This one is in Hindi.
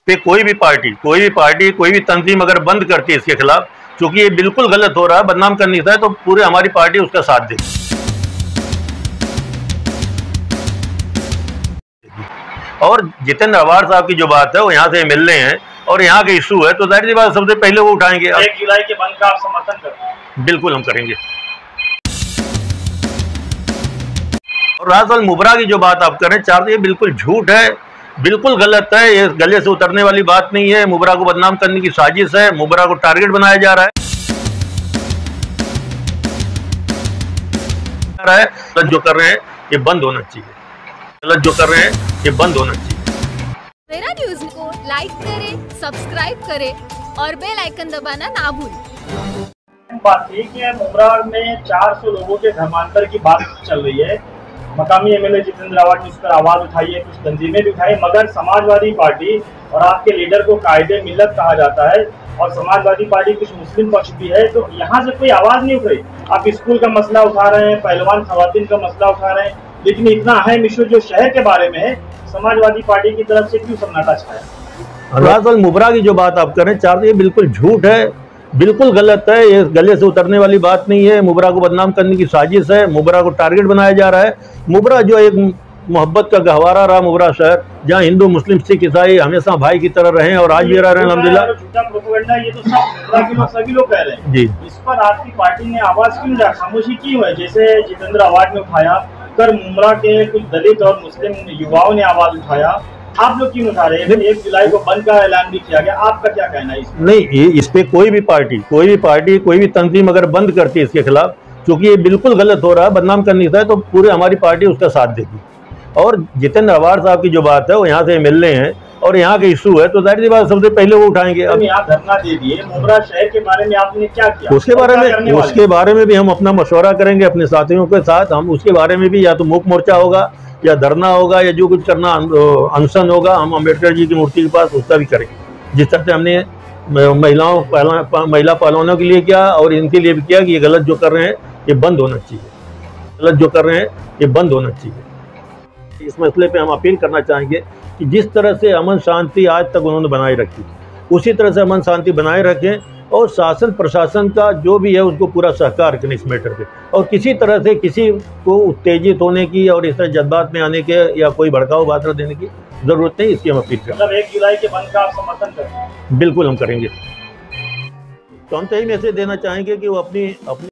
पे कोई भी पार्टी कोई भी तंजीम अगर बंद करती है इसके खिलाफ, क्योंकि ये बिल्कुल गलत हो रहा है, बदनाम करने का है, तो पूरे हमारी पार्टी उसका साथ देगी। और जितेंद्र आवाड़ साहब की जो बात है वो यहाँ से मिल रहे हैं और यहाँ के इशू है, तो जाहिर सी बात सबसे पहले वो उठाएंगे। 1 जुलाई के बंद का आप समर्थन करते हैं? बिल्कुल हम करेंगे। और राजपाल मुब्रा की जो बात आप करें चार, ये बिल्कुल झूठ है, बिल्कुल गलत है, ये गले से उतरने वाली बात नहीं है। मुब्रा को बदनाम करने की साजिश है, मुब्रा को टारगेट बनाया जा रहा है। गलत जो कर रहे हैं ये बंद होना चाहिए, गलत जो कर रहे हैं ये बंद होना चाहिए। मेरा न्यूज़ को लाइक करें, सब्सक्राइब करें और बेल आइकन दबाना ना भूलें। बात थी कि मुब्रा में 400 लोगों के धर्मांतर की बात चल रही है। मकामी एमएलए जितेंद्र आवाड़ ने इस पर आवाज उठाई है, कुछ तंजीमें भी उठाई, मगर समाजवादी पार्टी और आपके लीडर को कायदे मिल्लत कहा जाता है और समाजवादी पार्टी कुछ मुस्लिम पक्ष भी है, तो यहाँ से कोई आवाज नहीं उठ रही। आप स्कूल का मसला उठा रहे हैं, पहलवान खवातीन का मसला उठा रहे हैं, लेकिन इतना अहम इशू जो शहर के बारे में है, समाजवादी पार्टी की तरफ से क्यों सन्नाटा छाया? राजपाल मुब्रा की जो बात आप करें चार, ये बिल्कुल झूठ है, बिल्कुल गलत है, ये गले से उतरने वाली बात नहीं है। मुब्रा को बदनाम करने की साजिश है, मुब्रा को टारगेट बनाया जा रहा है। मुब्रा जो एक मोहब्बत का गहवारा रहा, मुब्रा शहर जहाँ हिंदू मुस्लिम सिख ईसाई हमेशा भाई की तरह रहे और आज भी रह रहे हैं अल्हम्दुलिल्लाह। ये तो सब सभी लोग कह रहे हैं जी। इस पर आपकी पार्टी ने आवाज क्यों नहीं, खामोशी क्यों है? जैसे जितेंद्र आवाड़ ने उठाया, कर मुब्रा के कुछ दलित और मुस्लिम युवाओं ने आवाज उठाया, आप लोग क्यों उठा रहे हैं? 1 जुलाई को बंद का ऐलान भी किया गया, आपका क्या कहना है इसमें? नहीं, इस पे कोई भी पार्टी कोई भी तंजीम अगर बंद करती है इसके खिलाफ, क्योंकि ये बिल्कुल गलत हो रहा है, बदनाम करने का है, तो पूरे हमारी पार्टी उसका साथ देगी। और जितेंद्र आवाड़ साहब की जो बात है वो यहाँ से मिल रहे हैं और यहाँ के इशू है, तो जाहिर सी बात सबसे पहले वो उठाएंगे। अब यहाँ धरना दे दिए, मुब्रा शहर के बारे में आपने क्या किया? उसके बारे में भी हम अपना मशवरा करेंगे अपने साथियों के साथ। हम उसके बारे में भी या तो मूक मोर्चा होगा या धरना होगा या जो कुछ करना अनशन होगा, हम अम्बेडकर जी की मूर्ति के पास उसका भी करेंगे। जिस तरह से हमने महिला पहलवानों के लिए किया और इनके लिए भी किया कि ये गलत जो कर रहे हैं ये बंद होना चाहिए, गलत जो कर रहे हैं ये बंद होना चाहिए। इस मसले पे हम अपील करना चाहेंगे कि जिस तरह से अमन शांति आज तक उन्होंने बनाए रखी, उसी तरह से अमन शांति बनाए रखें और शासन प्रशासन का जो भी है उसको पूरा सहकार करें इस मैटर पे। और किसी तरह से किसी को उत्तेजित होने की और इस तरह जज्बात में आने के या कोई भड़काऊ बात देने की जरूरत नहीं, इसकी हम अपील करें। 1 जुलाई के बंद का आप समर्थन करें? बिल्कुल हम करेंगे। तो हम तो यही मैसेज देना चाहेंगे कि वो अपनी